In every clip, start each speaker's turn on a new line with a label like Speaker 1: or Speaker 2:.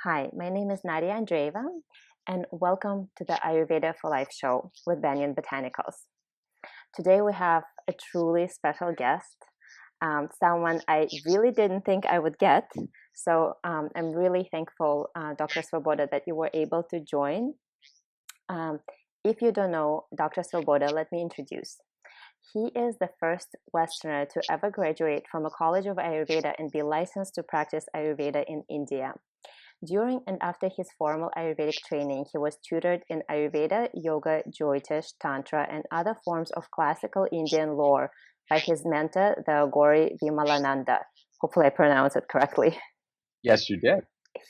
Speaker 1: Hi, my name is Nadya Andreeva, and welcome to the Ayurveda for Life show with Banyan Botanicals. Today we have a truly special guest, someone I really didn't think I would get. So I'm really thankful, Dr. Svoboda, that you were able to join. Um, if you don't know Dr. Svoboda, let me introduce. He is the first Westerner to ever graduate from a college of Ayurveda and be licensed to practice Ayurveda in India. During and after his formal Ayurvedic training, he was tutored in Ayurveda, Yoga, Jyotish, Tantra, and other forms of classical Indian lore by his mentor, the Gauri Vimalananda. Hopefully, I pronounced it correctly.
Speaker 2: Yes, you did.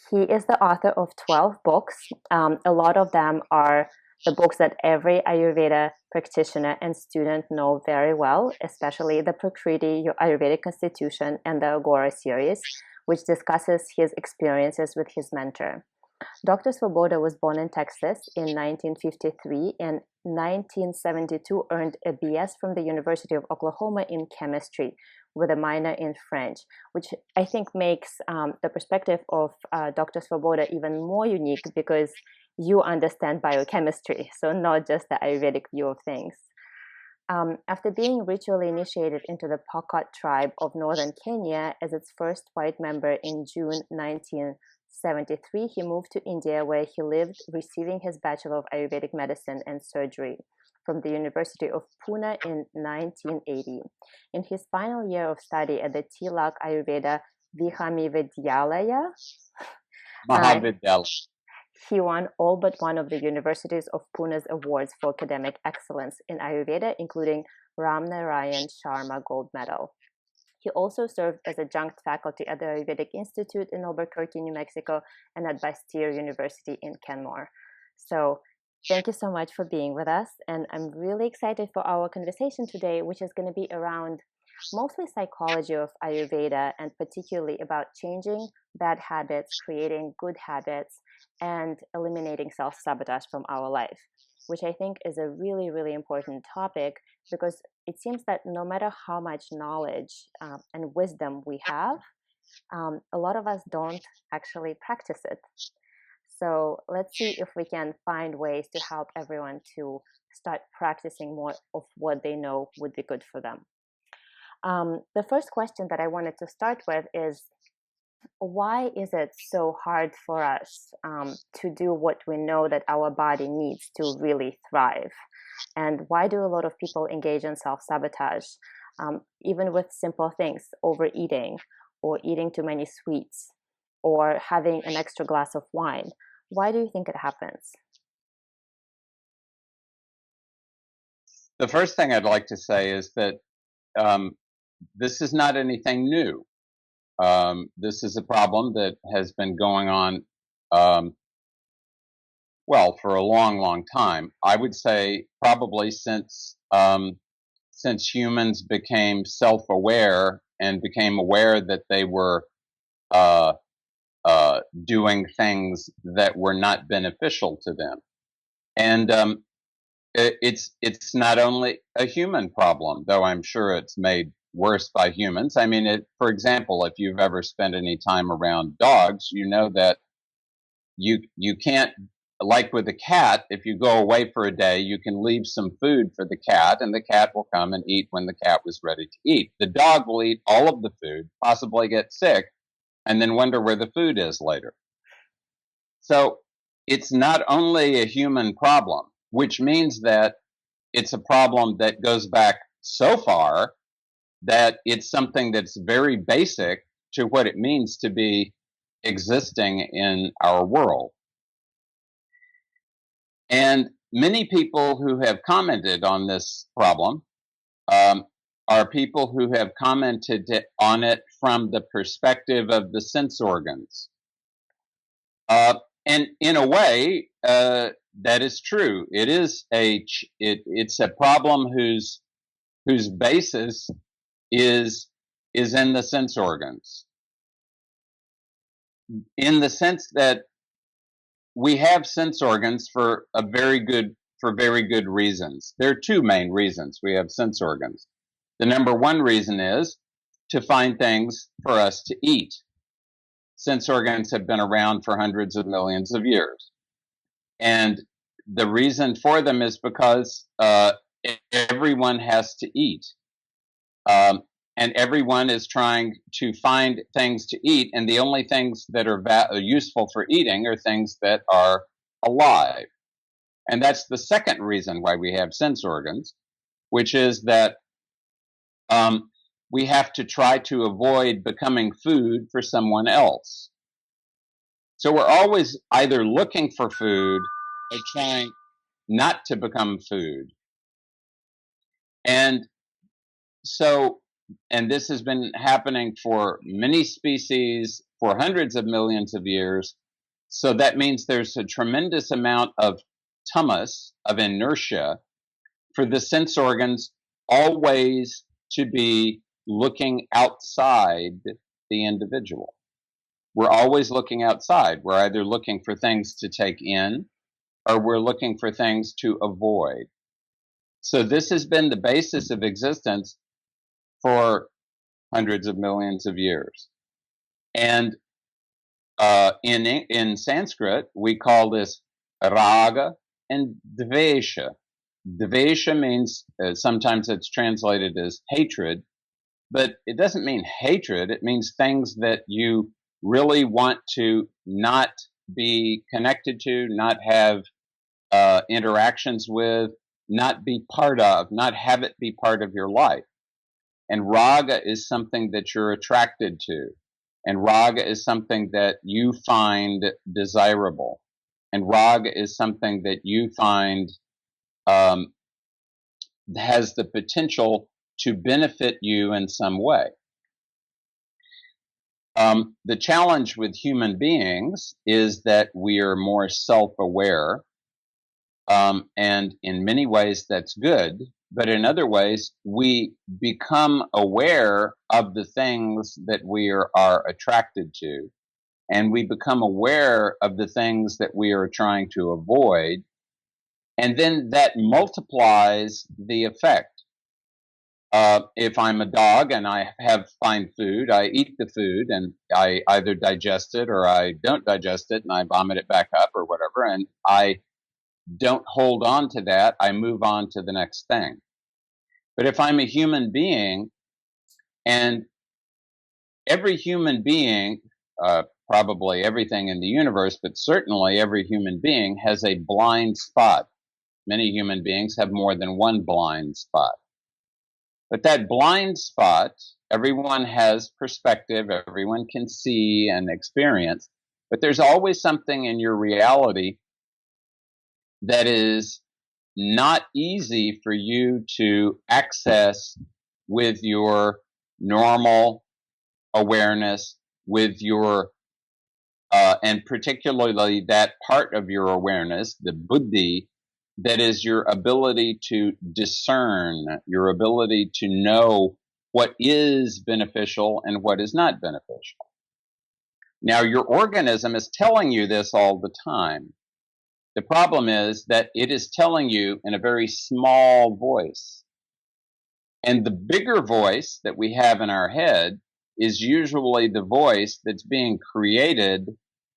Speaker 1: He is the author of 12 books. A lot of them are the books that every Ayurveda practitioner and student know very well, especially the Prakriti, Your Ayurvedic Constitution, and the Agora series, which discusses his experiences with his mentor. Dr. Svoboda was born in Texas in 1953 and 1972 earned a BS from the University of Oklahoma in chemistry with a minor in French, which I think makes the perspective of Dr. Svoboda even more unique because you understand biochemistry, so not just the Ayurvedic view of things. After being ritually initiated into the Pokot tribe of northern Kenya as its first white member in June 1973, he moved to India where he lived, receiving his Bachelor of Ayurvedic Medicine and Surgery from the University of Pune in 1980. In his final year of study at the Tilak Ayurveda Vihamividyalaya, uh,
Speaker 2: Mahavidyal.
Speaker 1: he won all but one of the Universities of Pune's awards for academic excellence in Ayurveda, including Ram Narayan Sharma Gold Medal. He also served as adjunct faculty at the Ayurvedic Institute in Albuquerque, New Mexico, and at Bastyr University in Kenmore. So, thank you so much for being with us. And I'm really excited for our conversation today, which is going to be around mostly psychology of Ayurveda and particularly about changing bad habits, creating good habits, and eliminating self sabotage from our life, which I think is a really, really important topic because it seems that no matter how much knowledge and wisdom we have, a lot of us don't actually practice it. So let's see if we can find ways to help everyone to start practicing more of what they know would be good for them. The first question that I wanted to start with is why is it so hard for us to do what we know that our body needs to really thrive? And why do a lot of people engage in self sabotage, even with simple things, overeating or eating too many sweets or having an extra glass of wine? Why do you think it happens?
Speaker 2: The first thing I'd like to say is that um, this is not anything new. This is a problem that has been going on, um, well, for a long, long time. I would say probably since humans became self-aware and became aware that they were uh, doing things that were not beneficial to them. And it's not only a human problem, though I'm sure it's made worse by humans. I mean, for example, if you've ever spent any time around dogs, you know that you can't, like with a cat, if you go away for a day, you can leave some food for the cat, and the cat will come and eat when the cat was ready to eat. The dog will eat all of the food, possibly get sick, and then wonder where the food is later. So it's not only a human problem, which means that it's a problem that goes back so far that it's something that's very basic to what it means to be existing in our world. And many people who have commented on this problem um, are people who have commented on it from the perspective of the sense organs. And in a way, that is true. It's a problem whose basis is is in the sense organs, in the sense that we have sense organs for very good reasons. There are two main reasons we have sense organs. The number one reason is to find things for us to eat. sense organs have been around for hundreds of millions of years. And the reason for them is because everyone has to eat. And everyone is trying to find things to eat, and the only things that are useful for eating are things that are alive. And that's the second reason why we have sense organs, which is that we have to try to avoid becoming food for someone else. So we're always either looking for food or trying not to become food. And so, and this has been happening for many species for hundreds of millions of years. So that means there's a tremendous amount of tamas, of inertia, for the sense organs always to be looking outside the individual. We're always looking outside. We're either looking for things to take in or we're looking for things to avoid. So this has been the basis of existence for hundreds of millions of years. And in Sanskrit, we call this raga and dvesha. Dvesha means, sometimes it's translated as hatred, but it doesn't mean hatred. It means things that you really want to not be connected to, not have interactions with, not be part of, not have it be part of your life. And raga is something that you're attracted to. And raga is something that you find desirable. And raga is something that you find has the potential to benefit you in some way. The challenge with human beings is that we are more self-aware, and in many ways that's good, but in other ways we become aware of the things that we are attracted to, and we become aware of the things that we are trying to avoid, and then that multiplies the effect. If I'm a dog and I find food, I eat the food and I either digest it or I don't digest it and I vomit it back up or whatever. And I don't hold on to that. I move on to the next thing. But if I'm a human being, and every human being, probably everything in the universe, but certainly every human being has a blind spot. Many human beings have more than one blind spot. But that blind spot, everyone has perspective, everyone can see and experience, but there's always something in your reality that is not easy for you to access with your normal awareness, with your, and particularly that part of your awareness, the buddhi, that is your ability to discern, your ability to know what is beneficial and what is not beneficial. Now, your organism is telling you this all the time. The problem is that it is telling you in a very small voice. And the bigger voice that we have in our head is usually the voice that's being created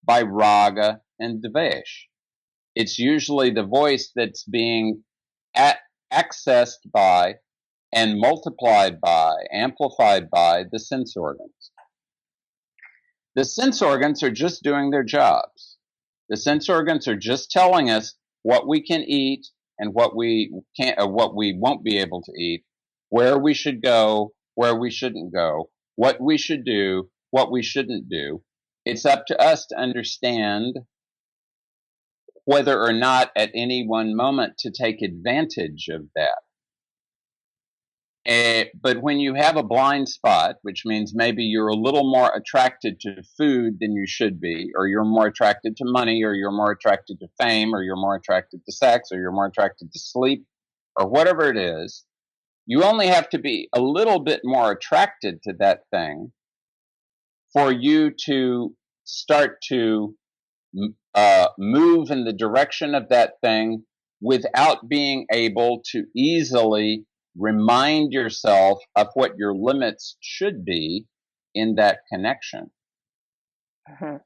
Speaker 2: by raga and dvesh. It's usually the voice that's being accessed by and multiplied by, amplified by the sense organs. The sense organs are just doing their jobs. The sense organs are just telling us what we can eat and what we can't, or what we won't be able to eat, where we should go, where we shouldn't go, what we should do, what we shouldn't do. It's up to us to understand whether or not at any one moment to take advantage of that. But when you have a blind spot, which means maybe you're a little more attracted to food than you should be, or you're more attracted to money, or you're more attracted to fame, or you're more attracted to sex, or you're more attracted to sleep, or whatever it is, you only have to be a little bit more attracted to that thing for you to start to move in the direction of that thing without being able to easily remind yourself of what your limits should be in that connection.
Speaker 1: Mhm.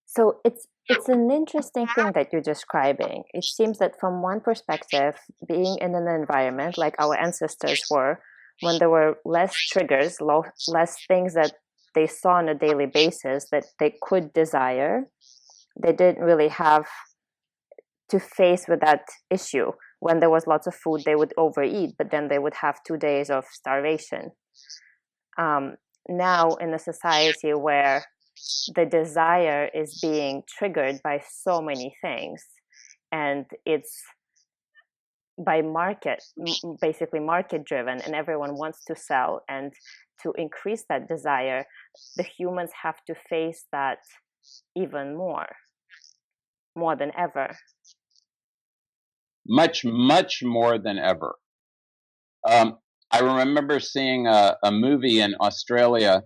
Speaker 1: So it's an interesting thing that you're describing. It seems that from one perspective, being in an environment like our ancestors were, when there were less triggers, less things that they saw on a daily basis that they could desire, they didn't really have to face with that issue. When there was lots of food, they would overeat, but then they would have 2 days of starvation. Um, Now, in a society where the desire is being triggered by so many things, and it's by market, basically market driven, and everyone wants to sell, and to increase that desire, the humans have to face that even more than ever.
Speaker 2: Much, much more than ever. I remember seeing a movie in Australia.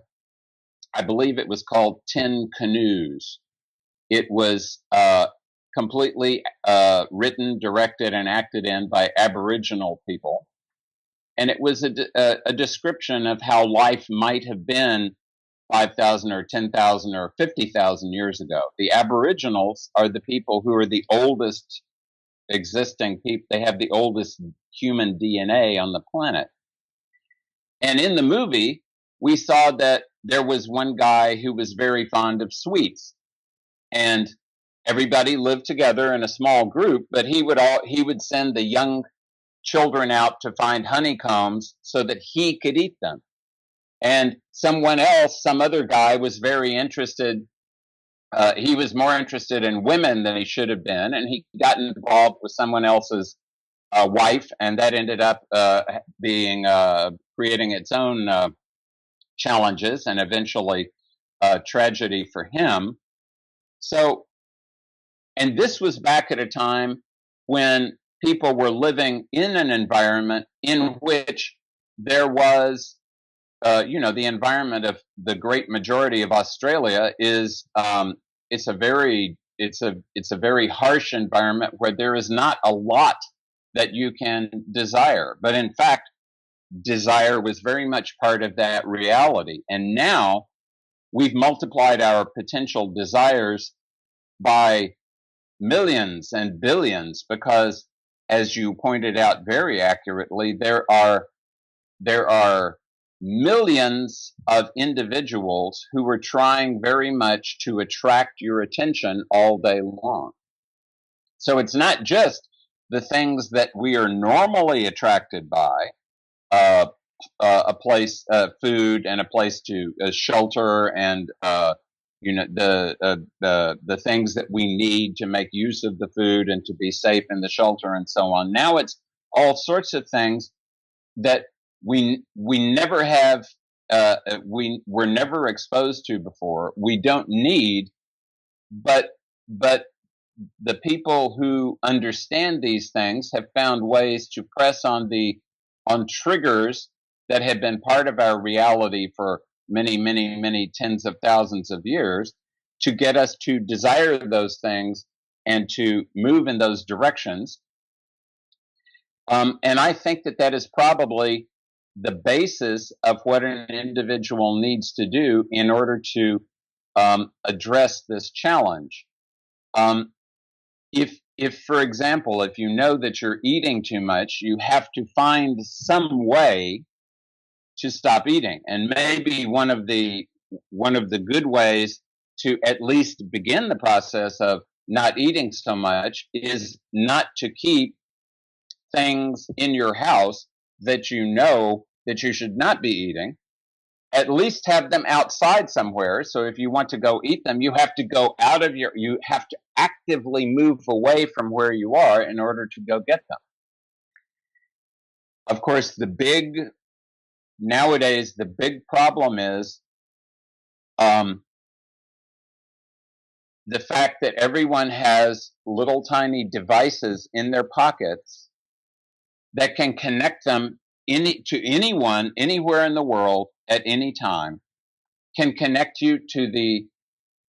Speaker 2: I believe it was called 10 Canoes. It was completely written, directed, and acted in by Aboriginal people. And it was a description of how life might have been 5,000 or 10,000 or 50,000 years ago. The Aboriginals are the people who are the oldest existing people. They have the oldest human DNA on the planet. And in the movie, we saw that there was one guy who was very fond of sweets, and everybody lived together in a small group, but he would send the young children out to find honeycombs so that he could eat them. And someone else, some other guy, was very interested. He was more interested in women than he should have been, and he got involved with someone else's wife, and that ended up being creating its own challenges and eventually tragedy for him. So, and this was back at a time when people were living in an environment in which there was, the environment of the great majority of Australia is, it's a very harsh environment where there is not a lot that you can desire. But in fact, desire was very much part of that reality. And now we've multiplied our potential desires by millions and billions because, as you pointed out very accurately, there are millions of individuals who are trying very much to attract your attention all day long. So it's not just the things that we are normally attracted by, uh, a place, food, and a place to shelter, and the things that we need to make use of the food and to be safe in the shelter and so on. Now it's all sorts of things that we never have, we were never exposed to before. We don't need, but but the people who understand these things have found ways to press on triggers that have been part of our reality for many, many, many tens of thousands of years to get us to desire those things and to move in those directions. And I think that that is probably the basis of what an individual needs to do in order to address this challenge. Um, if for example, if you know that you're eating too much, you have to find some way to stop eating. And maybe one of the good ways to at least begin the process of not eating so much is not to keep things in your house that you know that you should not be eating. At least have them outside somewhere. So if you want to go eat them, you have to go you have to actively move away from where you are in order to go get them. Of course, nowadays, the big problem is um, the fact that everyone has little tiny devices in their pockets that can connect them to anyone, anywhere in the world at any time, can connect you to the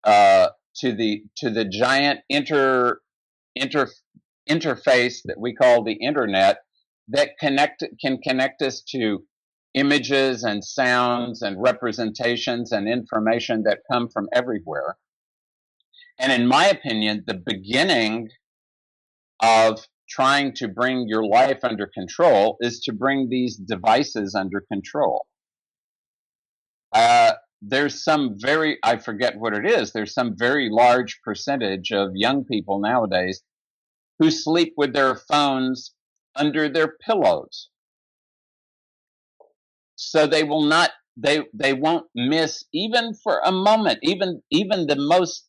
Speaker 2: uh, to the giant inter interface that we call the internet that can connect us to images and sounds and representations and information that come from everywhere. And in my opinion, the beginning of trying to bring your life under control is to bring these devices under control. There's some I forget what it is, there's some very large percentage of young people nowadays who sleep with their phones under their pillows. So they will not, they won't miss even for a moment, even the most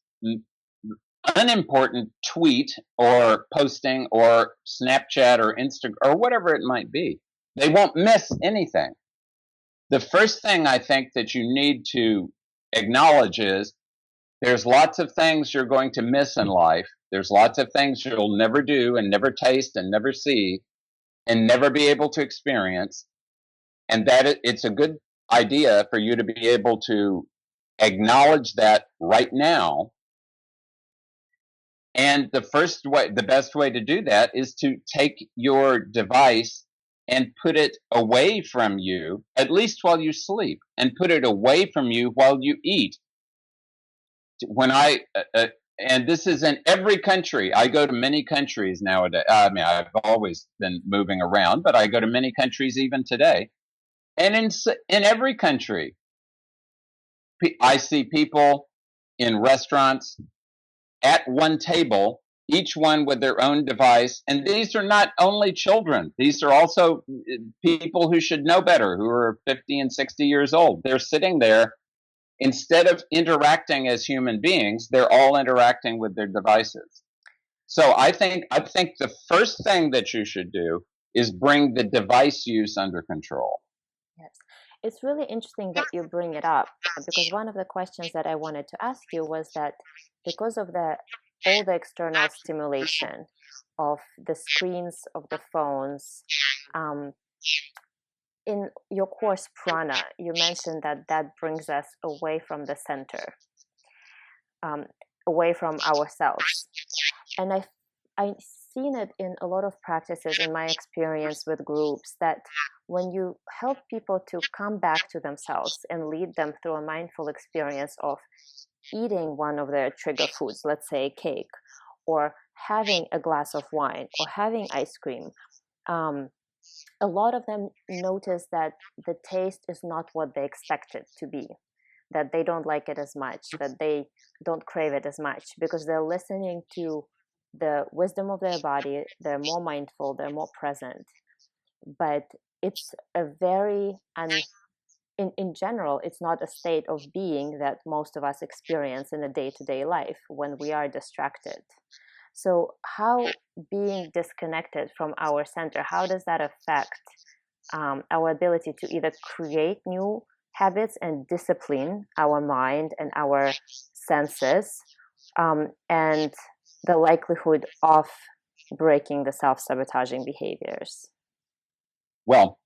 Speaker 2: unimportant tweet or posting or Snapchat or Instagram or whatever it might be. They won't miss anything. The first thing I think that you need to acknowledge is there's lots of things you're going to miss in life. There's lots of things you'll never do and never taste and never see and never be able to experience. And that it's a good idea for you to be able to acknowledge that right now. And the best way to do that is to take your device and put it away from you, at least while you sleep, and put it away from you while you eat. And this is in every country. I go to many countries nowadays. I mean, I've always been moving around, but I go to many countries even today. And in every country, I see people in restaurants at one table, each one with their own device. And these are not only children. These are also people who should know better, who are 50 and 60 years old. They're sitting there. Instead of interacting as human beings, they're all interacting with their devices. So I think the first thing that you should do is bring the device use under control.
Speaker 1: Yes. It's really interesting that you bring it up, because one of the questions that I wanted to ask you was that because of all the external stimulation of the screens, of the phones, in your course Prana, you mentioned that brings us away from the center, away from ourselves. And I've seen it in a lot of practices in my experience with groups, that when you help people to come back to themselves and lead them through a mindful experience of eating one of their trigger foods, let's say cake, or having a glass of wine, or having ice cream, a lot of them notice that the taste is not what they expect it to be, that they don't like it as much, that they don't crave it as much, because they're listening to the wisdom of their body. They're more mindful, they're more present. But it's a very, in general, it's not a state of being that most of us experience in a day-to-day life when we are distracted. So how being disconnected from our center, how does that affect our ability to either create new habits and discipline our mind and our senses, and the likelihood of breaking the self-sabotaging behaviors?
Speaker 2: Well,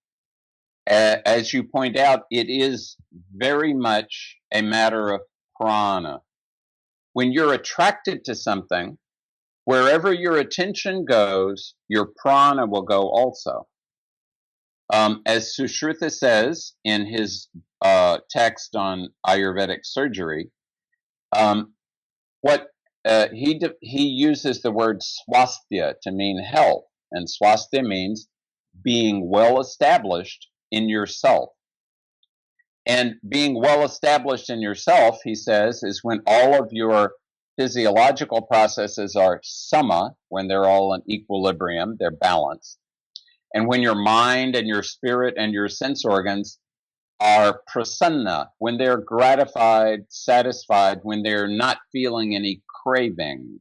Speaker 2: as you point out, it is very much a matter of prana. When you're attracted to something, wherever your attention goes, your prana will go also. As Sushruta says in his text on Ayurvedic surgery, he uses the word swasthya to mean health, and swasthya means being well established in yourself. And being well established in yourself, he says, is when all of your physiological processes are sama, when they're all in equilibrium, they're balanced. And when your mind and your spirit and your sense organs are prasanna, when they're gratified, satisfied, when they're not feeling any craving.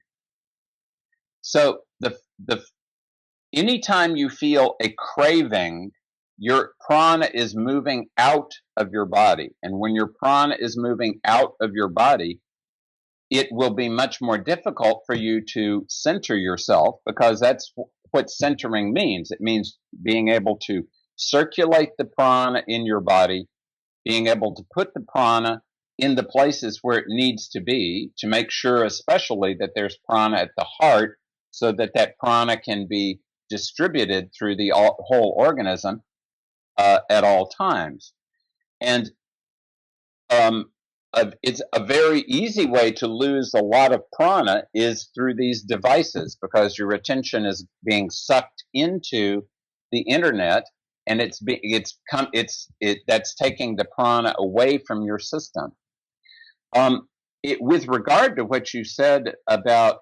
Speaker 2: So anytime you feel a craving, your prana is moving out of your body. And when your prana is moving out of your body, it will be much more difficult for you to center yourself, because that's what centering means. It means being able to circulate the prana in your body, being able to put the prana in the places where it needs to be, to make sure especially that there's prana at the heart, so that prana can be distributed through the whole organism. at all times. And it's a very easy way to lose a lot of prana is through these devices, because your attention is being sucked into the internet, and that's taking the prana away from your system. With regard to what you said about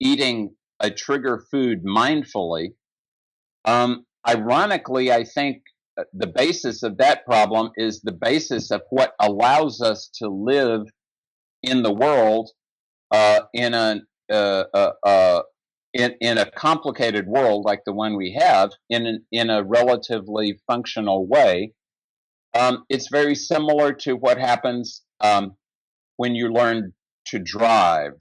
Speaker 2: eating a trigger food mindfully, ironically, I think the basis of that problem is the basis of what allows us to live in the world in a complicated world like the one we have in a relatively functional way. It's very similar to what happens when you learn to drive.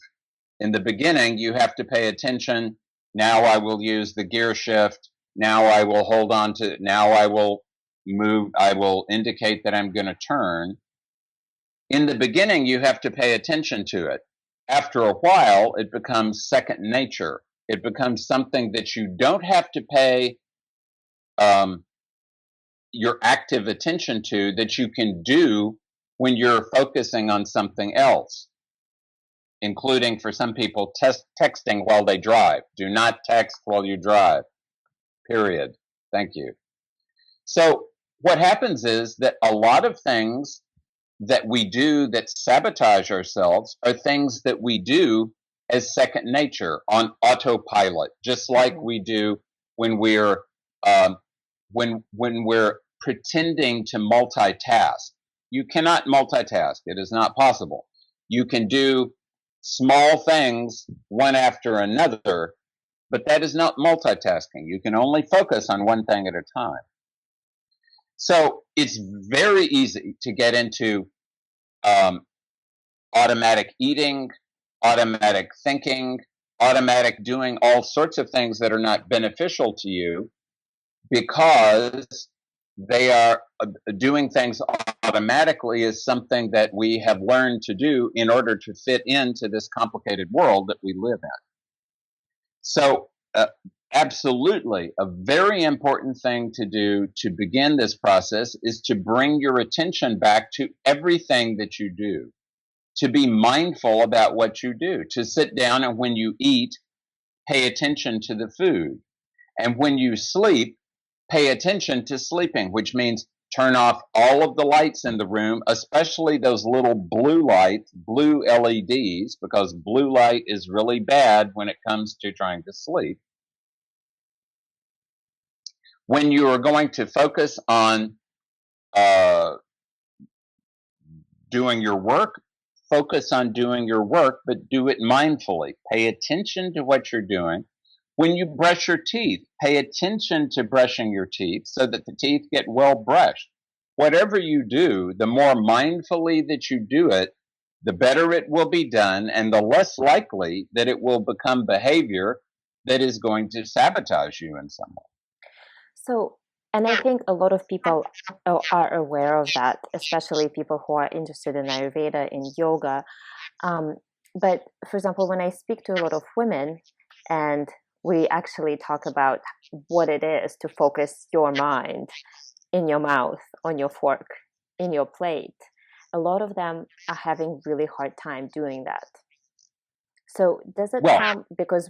Speaker 2: In the beginning, you have to pay attention. Now I will use the gear shift. Now I will hold on to, now I will move, I will indicate that I'm going to turn. In the beginning, you have to pay attention to it. After a while, it becomes second nature. It becomes something that you don't have to pay your active attention to, that you can do when you're focusing on something else, including for some people texting while they drive. Do not text while you drive, period. Thank you. So what happens is that a lot of things that we do that sabotage ourselves are things that we do as second nature on autopilot, just like we do when we're when we're pretending to multitask. You cannot multitask. It is not possible. You can do small things one after another, but that is not multitasking. You can only focus on one thing at a time. So it's very easy to get into automatic eating, automatic thinking, automatic doing all sorts of things that are not beneficial to you, because they are doing things automatically is something that we have learned to do in order to fit into this complicated world that we live in. So, absolutely, a very important thing to do to begin this process is to bring your attention back to everything that you do, to be mindful about what you do, to sit down and when you eat, pay attention to the food. And when you sleep, pay attention to sleeping, which means turn off all of the lights in the room, especially those little blue lights, blue LEDs, because blue light is really bad when it comes to trying to sleep. When you are going to focus on doing your work, focus on doing your work, but do it mindfully. Pay attention to what you're doing. When you brush your teeth, pay attention to brushing your teeth so that the teeth get well brushed. Whatever you do, the more mindfully that you do it, the better it will be done, and the less likely that it will become behavior that is going to sabotage you in some way.
Speaker 1: So, and I think a lot of people are aware of that, especially people who are interested in Ayurveda, in yoga. But for example, when I speak to a lot of women and we actually talk about what it is to focus your mind in your mouth, on your fork, in your plate, a lot of them are having really hard time doing that. So does it come because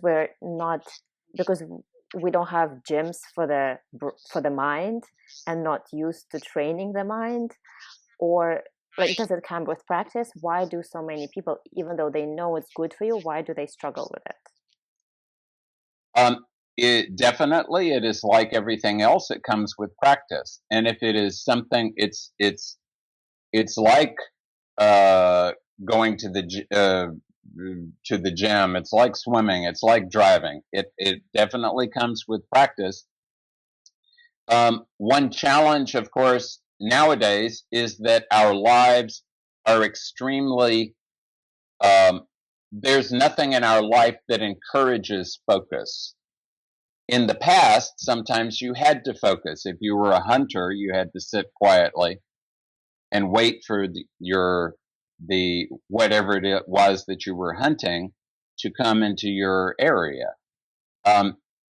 Speaker 1: because we don't have gyms for the mind and not used to training the mind, or like does it come with practice? Why do so many people, even though they know it's good for you, why do they struggle with it?
Speaker 2: It is like everything else. It comes with practice, and if it is something, it's like going to the gym. It's like swimming. It's like driving. It definitely comes with practice. One challenge, of course, nowadays is that our lives are extremely. There's nothing in our life that encourages focus. In the past, sometimes you had to focus. If you were a hunter, you had to sit quietly and wait for the whatever it was that you were hunting to come into your area.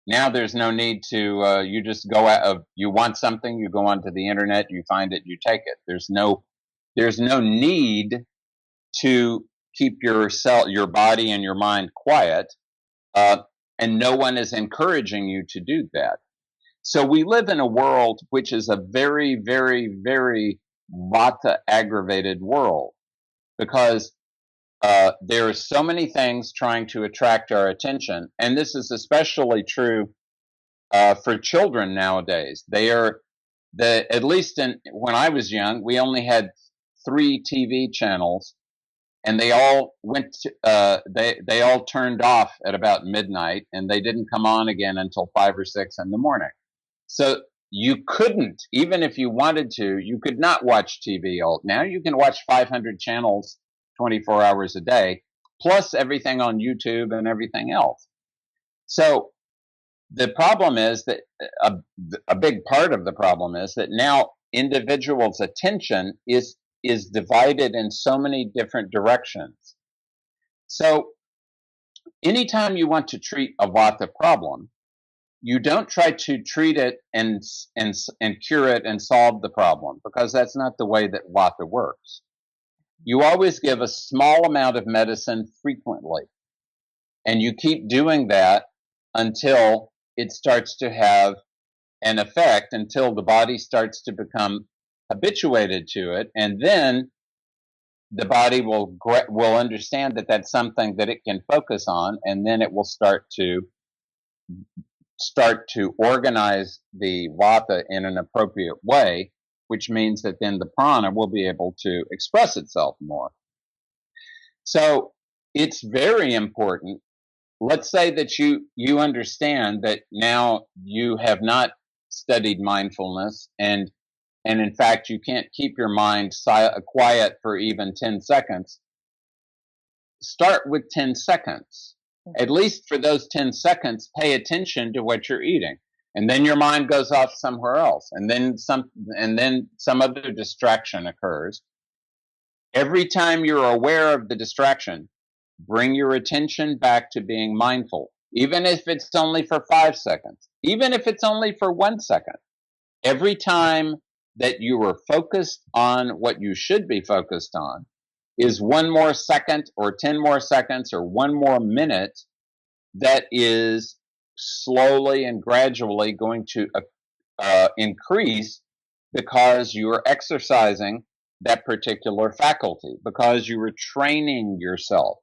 Speaker 2: Now there's no need to, you just go out, you want something, you go onto the internet, you find it, you take it. There's no need to keep your body and your mind quiet, uh, and no one is encouraging you to do that. So we live in a world which is a very, very, very vata aggravated world, because there are so many things trying to attract our attention, and this is especially true for children nowadays. At least when I was young, we only had 3 TV channels, and they all they all turned off at about midnight, and they didn't come on again until 5 or 6 in the morning. So you couldn't, even if you wanted to, you could not watch TV all. Now you can watch 500 channels 24 hours a day, plus everything on YouTube and everything else. So the problem is that a big part of the problem is that now individuals' attention is divided in so many different directions. So anytime you want to treat a vata problem, you don't try to treat it and cure it and solve the problem, because that's not the way that vata works. You always give a small amount of medicine frequently, and you keep doing that until it starts to have an effect, until the body starts to become habituated to it, and then the body will understand that that's something that it can focus on, and then it will start to organize the vata in an appropriate way, which means that then the prana will be able to express itself more. So it's very important. Let's say that you understand that now you have not studied mindfulness, and in fact you can't keep your mind quiet for even 10 seconds. Start with 10 seconds. At least for those 10 seconds, pay attention to what you're eating. And then your mind goes off somewhere else. And then some other distraction occurs. Every time you're aware of the distraction, bring your attention back to being mindful. Even if it's only for 5 seconds, even if it's only for 1 second. Every time that you are focused on what you should be focused on is 1 more second or 10 more seconds or 1 more minute that is slowly and gradually going to increase, because you are exercising that particular faculty, because you are training yourself.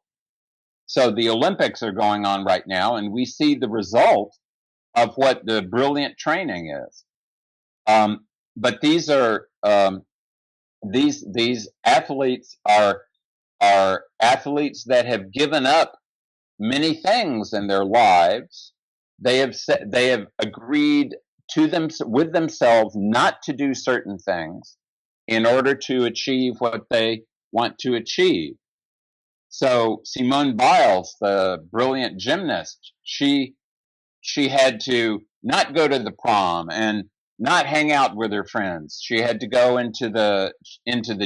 Speaker 2: So the Olympics are going on right now, and we see the result of what the brilliant training is. But these are these athletes are athletes that have given up many things in their lives. They have agreed to them with themselves not to do certain things in order to achieve what they want to achieve. So Simone Biles, the brilliant gymnast, she had to not go to the prom and not hang out with her friends. She had to go into the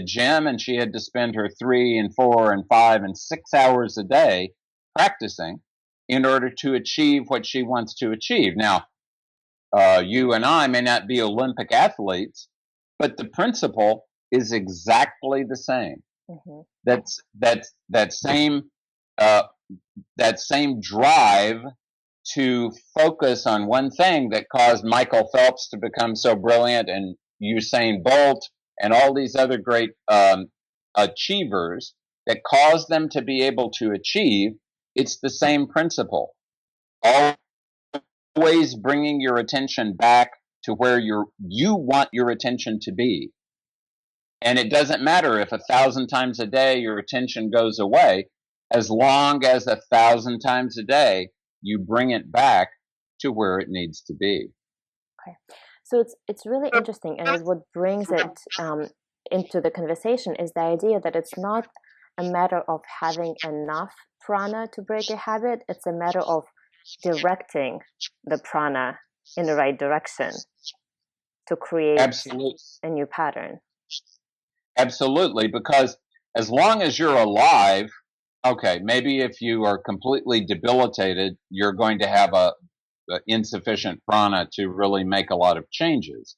Speaker 2: gym, and she had to spend her 3 and 4 and 5 and 6 hours a day practicing in order to achieve what she wants to achieve. Now, you and I may not be Olympic athletes, but the principle is exactly the same.
Speaker 1: Mm-hmm.
Speaker 2: That same drive to focus on one thing that caused Michael Phelps to become so brilliant, and Usain Bolt and all these other great achievers, that caused them to be able to achieve. It's the same principle. Always bringing your attention back to where you want your attention to be. And it doesn't matter if 1,000 times a day your attention goes away, as long as 1,000 times a day you bring it back to where it needs to be.
Speaker 1: Okay, so it's really interesting, and what brings it into the conversation is the idea that it's not a matter of having enough prana to break a habit. It's a matter of directing the prana in the right direction to create a new pattern.
Speaker 2: Absolutely, because as long as you're alive, okay, maybe if you are completely debilitated, you're going to have insufficient prana to really make a lot of changes.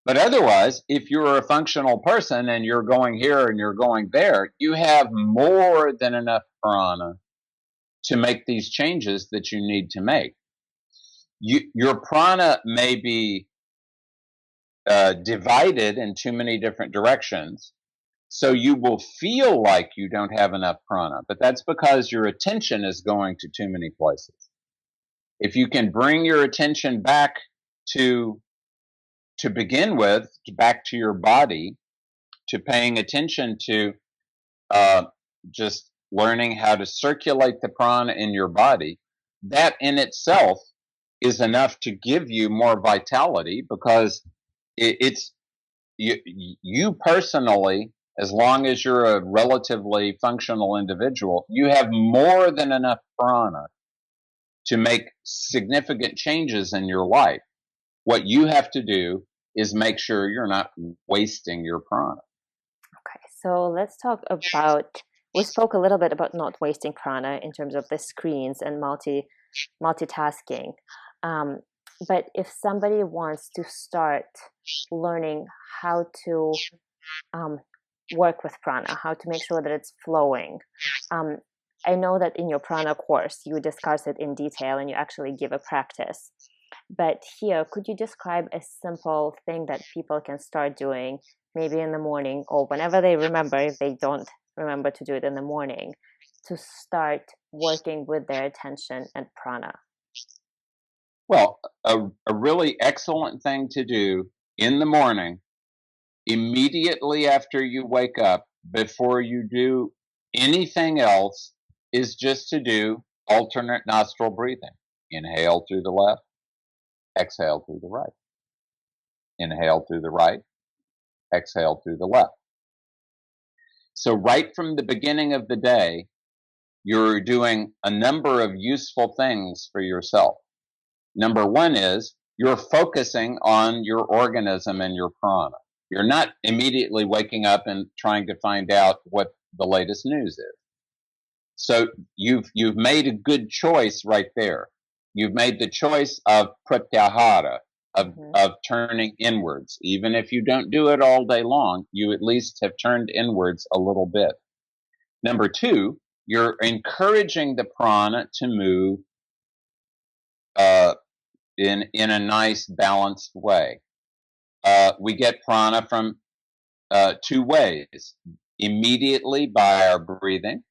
Speaker 2: But otherwise, if you're a functional person and you're going here and you're going there, you have more than enough prana to make these changes that you need to make. Your prana may be divided in too many different directions, so you will feel like you don't have enough prana, but that's because your attention is going to too many places. If you can bring your attention back to begin with, back to your body, to paying attention to just learning how to circulate the prana in your body, that in itself is enough to give you more vitality, because it's you personally, as long as you're a relatively functional individual, you have more than enough prana to make significant changes in your life. What you have to do is make sure you're not wasting your prana.
Speaker 1: Okay, so let's talk about, we spoke a little bit about not wasting prana in terms of the screens and multitasking. But if somebody wants to start learning how to work with prana, how to make sure that it's flowing, I know that in your prana course, you discuss it in detail and you actually give a practice. But here, could you describe a simple thing that people can start doing, maybe in the morning or whenever they remember, if they don't remember to do it in the morning, to start working with their attention and prana?
Speaker 2: Well, a really excellent thing to do in the morning, immediately after you wake up, before you do anything else, is just to do alternate nostril breathing. Inhale through the left, exhale through the right. Inhale through the right, exhale through the left. So right from the beginning of the day, you're doing a number of useful things for yourself. Number one is you're focusing on your organism and your prana. You're not immediately waking up and trying to find out what the latest news is. So you've made a good choice right there. You've made the choice of pratyahara, of turning inwards. Even if you don't do it all day long, you at least have turned inwards a little bit. Number two, you're encouraging the prana to move in a nice balanced way. We get prana from two ways: immediately by our breathing,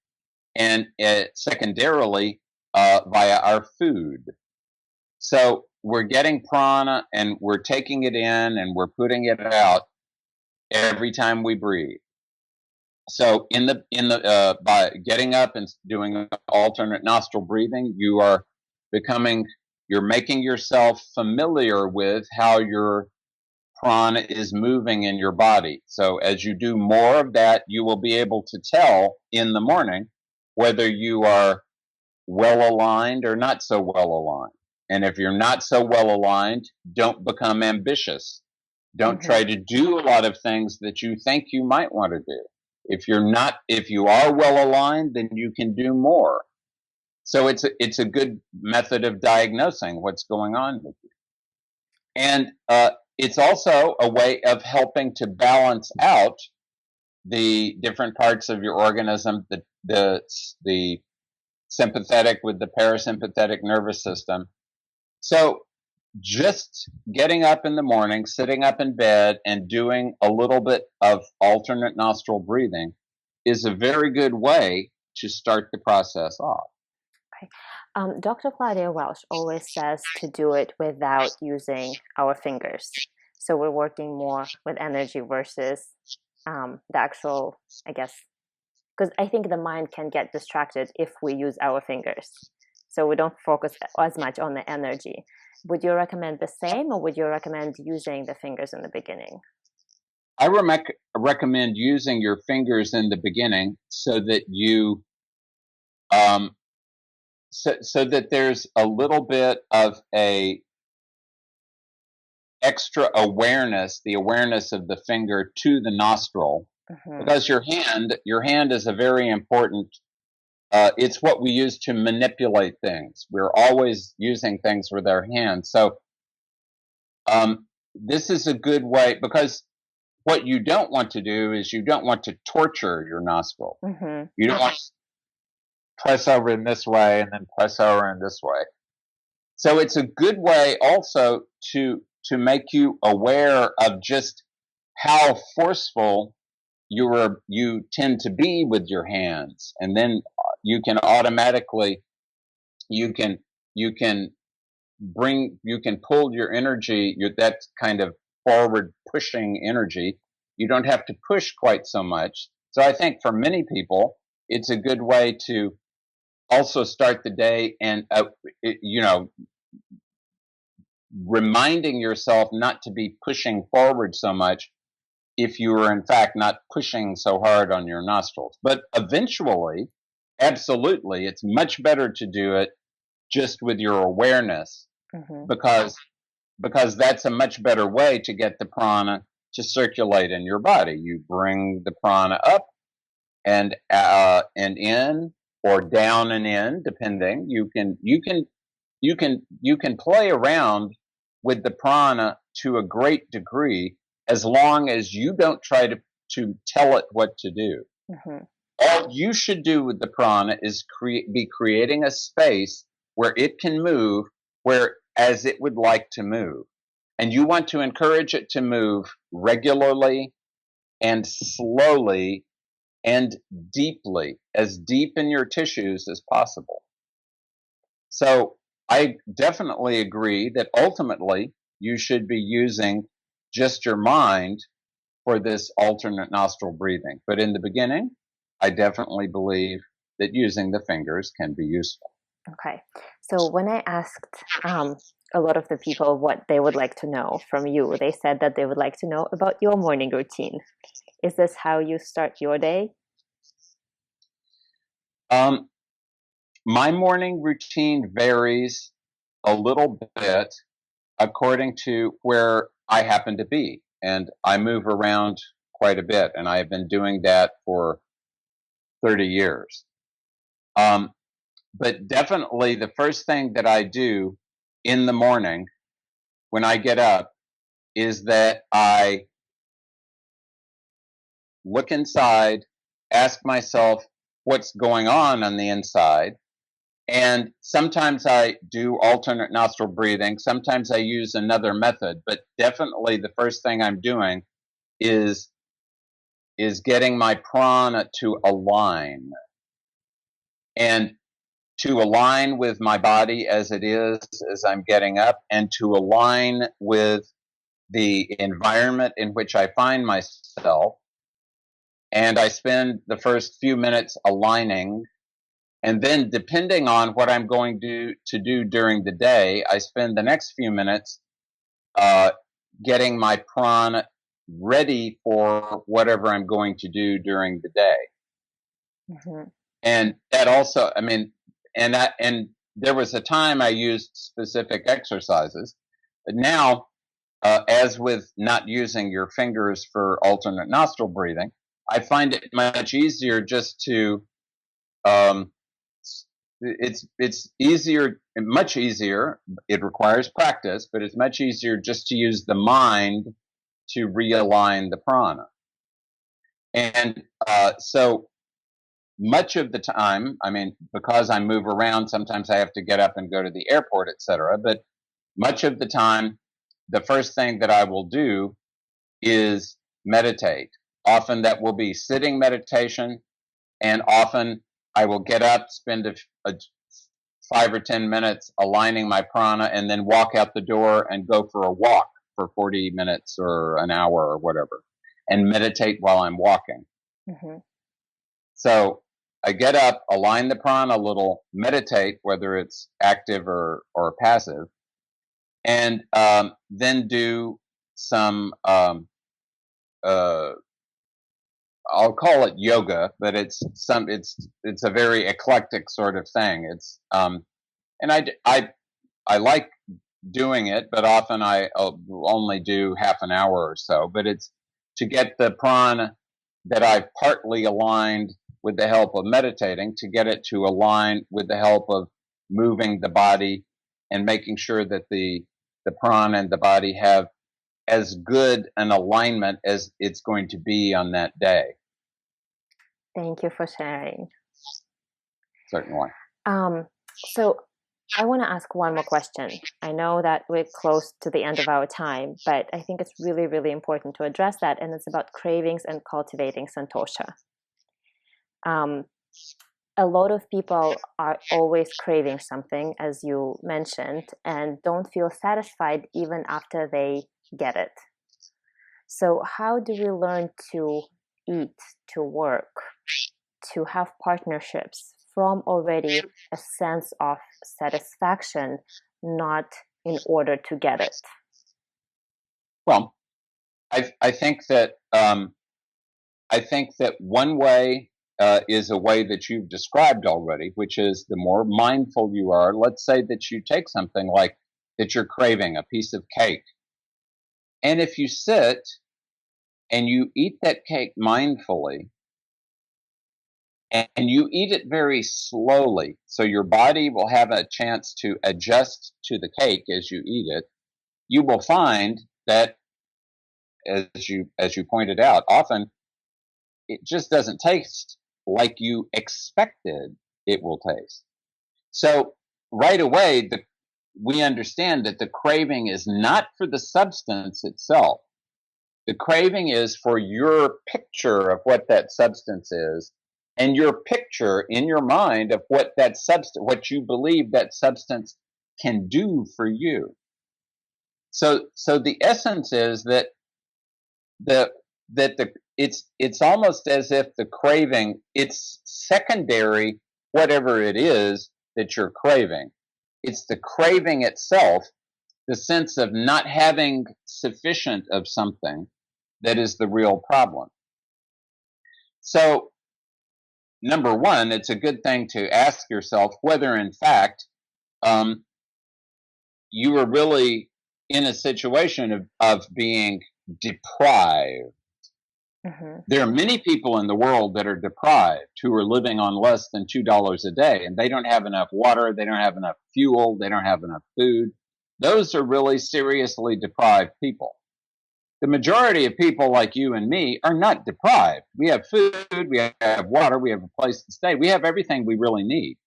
Speaker 2: and secondarily via our food. So we're getting prana and we're taking it in and we're putting it out every time we breathe. So by getting up and doing alternate nostril breathing, you're making yourself familiar with how your prana is moving in your body. So as you do more of that, you will be able to tell in the morning whether you are well aligned or not so well aligned. And if you're not so well aligned, don't become ambitious. Don't try to do a lot of things that you think you might want to do. If you are well aligned, then you can do more. So it's a good method of diagnosing what's going on with you. And it's also a way of helping to balance out the different parts of your organism, the sympathetic with the parasympathetic nervous system. So just getting up in the morning, sitting up in bed, and doing a little bit of alternate nostril breathing is a very good way to start the process off.
Speaker 1: Okay. Dr. Claudia Welsh always says to do it without using our fingers. So we're working more with energy versus the actual, I guess, because I think the mind can get distracted if we use our fingers. So we don't focus as much on the energy. Would you recommend the same, or would you recommend using the fingers in the beginning?
Speaker 2: I recommend using your fingers in the beginning so that you so that there's a little bit of a extra awareness, the awareness of the finger to the nostril, because your hand is a very important it's what we use to manipulate things. We're always using things with our hands. So this is a good way, because what you don't want to do is you don't want to torture your nostril.
Speaker 1: Mm-hmm.
Speaker 2: You don't want to press over in this way and then press over in this way. So it's a good way also to make you aware of just how forceful you tend to be with your hands, and then you can automatically you can you can you can pull your energy, that kind of forward pushing energy. You don't have to push quite so much. So I think for many people, it's a good way to also start the day, and reminding yourself not to be pushing forward so much if you are in fact not pushing so hard on your nostrils. But eventually, absolutely, it's much better to do it just with your awareness,
Speaker 1: Mm-hmm.
Speaker 2: because that's a much better way to get the prana to circulate in your body. You bring the prana up and in, or down and in, depending. You can play around with the prana to a great degree, as long as you don't try to tell it what to do.
Speaker 1: Mm-hmm.
Speaker 2: All you should do with the prana is be creating a space where it can move, where as it would like to move. And you want to encourage it to move regularly and slowly and deeply, as deep in your tissues as possible. So I definitely agree that ultimately you should be using just your mind for this alternate nostril breathing. But in the beginning, I definitely believe that using the fingers can be useful.
Speaker 1: Okay. So when I asked a lot of the people what they would like to know from you, they said that they would like to know about your morning routine. Is this how you start your day?
Speaker 2: My morning routine varies a little bit according to where I happen to be. And I move around quite a bit, and I've been doing that for 30 years. Um, but definitely the first thing that I do in the morning when I get up is that I look inside, ask myself what's going on the inside. And sometimes I do alternate nostril breathing. Sometimes I use another method, but definitely the first thing I'm doing is getting my prana to align, and to align with my body as it is as I'm getting up, and to align with the environment in which I find myself. And I spend the first few minutes aligning. And then, depending on what I'm going to do during the day, I spend the next few minutes uh, getting my prana ready for whatever I'm going to do during the day.
Speaker 1: Mm-hmm.
Speaker 2: And that also, I mean, and there was a time I used specific exercises, but now, as with not using your fingers for alternate nostril breathing, I find it much easier just to um, it's easier, much easier. It requires practice, but it's much easier just to use the mind to realign the prana. And so much of the time, I mean, because I move around, sometimes I have to get up and go to the airport, etc. But much of the time, the first thing that I will do is meditate. Often that will be sitting meditation, and often I will get up, spend a 5 or 10 minutes aligning my prana, and then walk out the door and go for a walk for 40 minutes or an hour or whatever, and meditate while I'm walking.
Speaker 1: Mm-hmm.
Speaker 2: So I get up, align the prana a little, meditate, whether it's active or passive, and then do some uh, I'll call it yoga, but it's a very eclectic sort of thing. It's and I like doing it, but often I only do half an hour or so. But it's to get the prana that I've partly aligned with the help of meditating to get it to align with the help of moving the body and making sure that the prana and the body have as good an alignment as it's going to be on that day.
Speaker 1: Thank you for sharing.
Speaker 2: Certainly.
Speaker 1: So I want to ask one more question. I know that we're close to the end of our time, but I think it's really, really important to address that. And it's about cravings and cultivating santosha. A lot of people are always craving something, as you mentioned, and don't feel satisfied even after they get it. So how do we learn to eat, to work, to have partnerships from already a sense of satisfaction, not in order to get it?
Speaker 2: Well, I think that one way is a way that you've described already, which is the more mindful you are. Let's say that you take something like that you're craving, a piece of cake, and if you sit and you eat that cake mindfully, and you eat it very slowly, so your body will have a chance to adjust to the cake as you eat it, you will find that, as you pointed out, often it just doesn't taste like you expected it will taste. So right away, we understand that the craving is not for the substance itself. The craving is for your picture of what that substance is, and your picture in your mind of what what you believe that substance can do for you. So the essence is that it's almost as if the craving, it's secondary, whatever it is that you're craving. It's the craving itself, the sense of not having sufficient of something, that is the real problem. So, number one, it's a good thing to ask yourself whether, in fact, you are really in a situation of being deprived. Mm-hmm. There are many people in the world that are deprived who are living on less than $2 a day, and they don't have enough water, they don't have enough fuel, they don't have enough food. Those are really seriously deprived people. The majority of people like you and me are not deprived. We have food, we have water, we have a place to stay, we have everything we really need.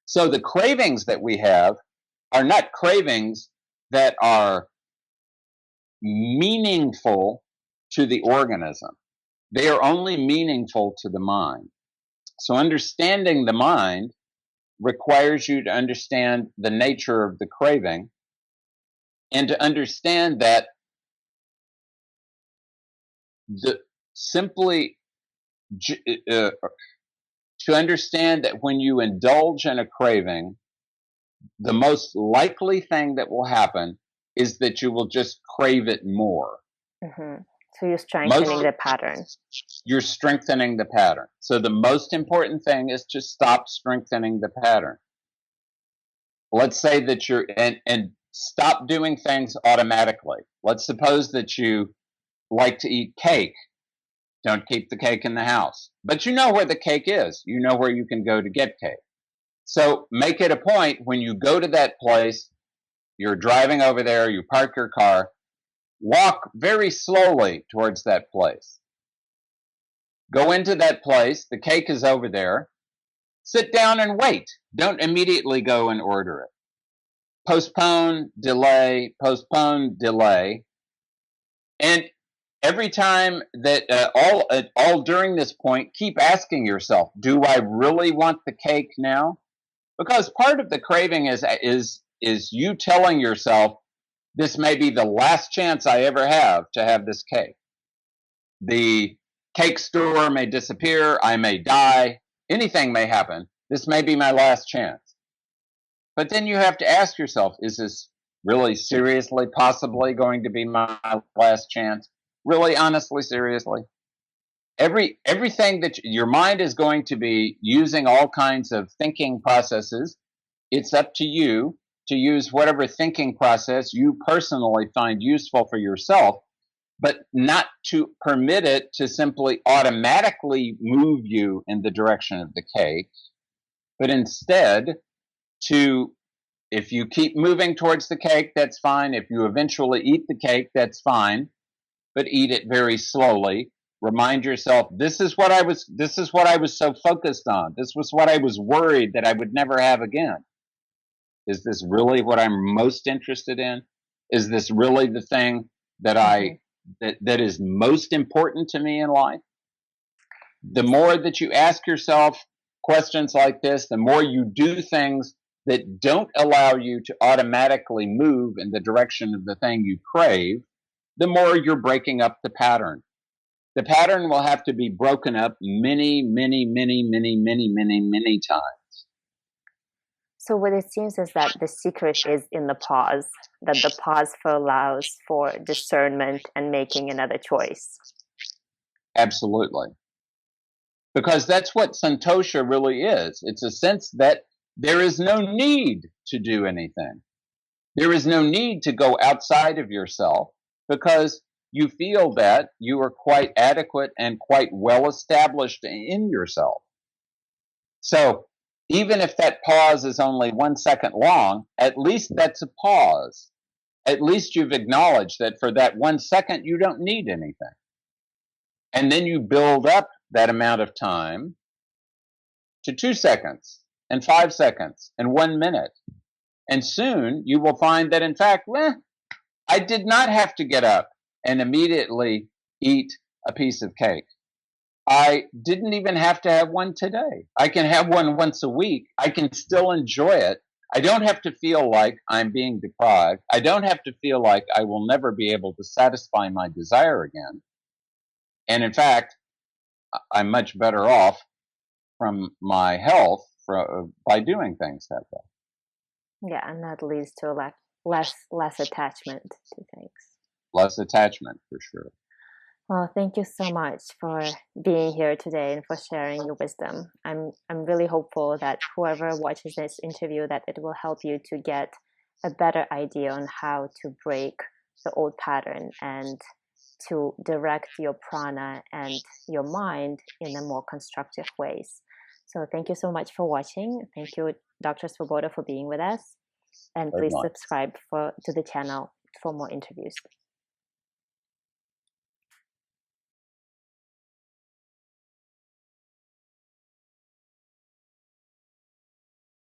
Speaker 2: So the cravings that we have are not cravings that are meaningful to the organism. They are only meaningful to the mind. So understanding the mind requires you to understand the nature of the craving and to understand that to understand that when you indulge in a craving, the most likely thing that will happen is that you will just crave it more.
Speaker 1: Mm-hmm. So you're strengthening the pattern.
Speaker 2: You're strengthening the pattern. So the most important thing is to stop strengthening the pattern. Let's say that and stop doing things automatically. Let's suppose that you like to eat cake. Don't keep the cake in the house. But you know where the cake is. You know where you can go to get cake. So make it a point when you go to that place, you're driving over there, you park your car, walk very slowly towards that place. Go into that place, the cake is over there, sit down and wait. Don't immediately go and order it. Postpone, delay, and every time that all during this point, keep asking yourself, do I really want the cake now? Because part of the craving is you telling yourself, this may be the last chance I ever have to have this cake. The cake store may disappear, I may die, anything may happen. This may be my last chance. But then you have to ask yourself, is this really seriously possibly going to be my last chance? Really, honestly, seriously? Everything that your mind is going to be using all kinds of thinking processes, it's up to you to use whatever thinking process you personally find useful for yourself. but not to permit it to simply automatically move you in the direction of the cake, but instead to, if you keep moving towards the cake, that's fine. If you eventually eat the cake, that's fine, but eat it very slowly. Remind yourself, this is what I was so focused on. This was what I was worried that I would never have again. Is this really what I'm most interested in? Is this really the thing that that is most important to me in life? The more that you ask yourself questions like this, the more you do things that don't allow you to automatically move in the direction of the thing you crave, the more you're breaking up the pattern. The pattern will have to be broken up many, many, many, many, many, many, many times.
Speaker 1: So what it seems is that the secret is in the pause, that the pause allows for discernment and making another choice.
Speaker 2: Absolutely. Because that's what santosha really is. It's a sense that there is no need to do anything. There is no need to go outside of yourself because you feel that you are quite adequate and quite well established in yourself. So even if that pause is only 1 second long, at least that's a pause. At least you've acknowledged that for that 1 second, you don't need anything. And then you build up that amount of time to 2 seconds and 5 seconds and 1 minute. And soon you will find that, in fact, I did not have to get up and immediately eat a piece of cake. I didn't even have to have one today. I can have one once a week. I can still enjoy it. I don't have to feel like I'm being deprived. I don't have to feel like I will never be able to satisfy my desire again. And in fact, I'm much better off from my health by doing things that way.
Speaker 1: Yeah, and that leads to less attachment to things.
Speaker 2: Less attachment, for sure.
Speaker 1: Well, thank you so much for being here today and for sharing your wisdom. I'm really hopeful that whoever watches this interview, that it will help you to get a better idea on how to break the old pattern and to direct your prana and your mind in a more constructive ways. So thank you so much for watching. Thank you, Dr. Svoboda, for being with us. And please subscribe to the channel for more interviews.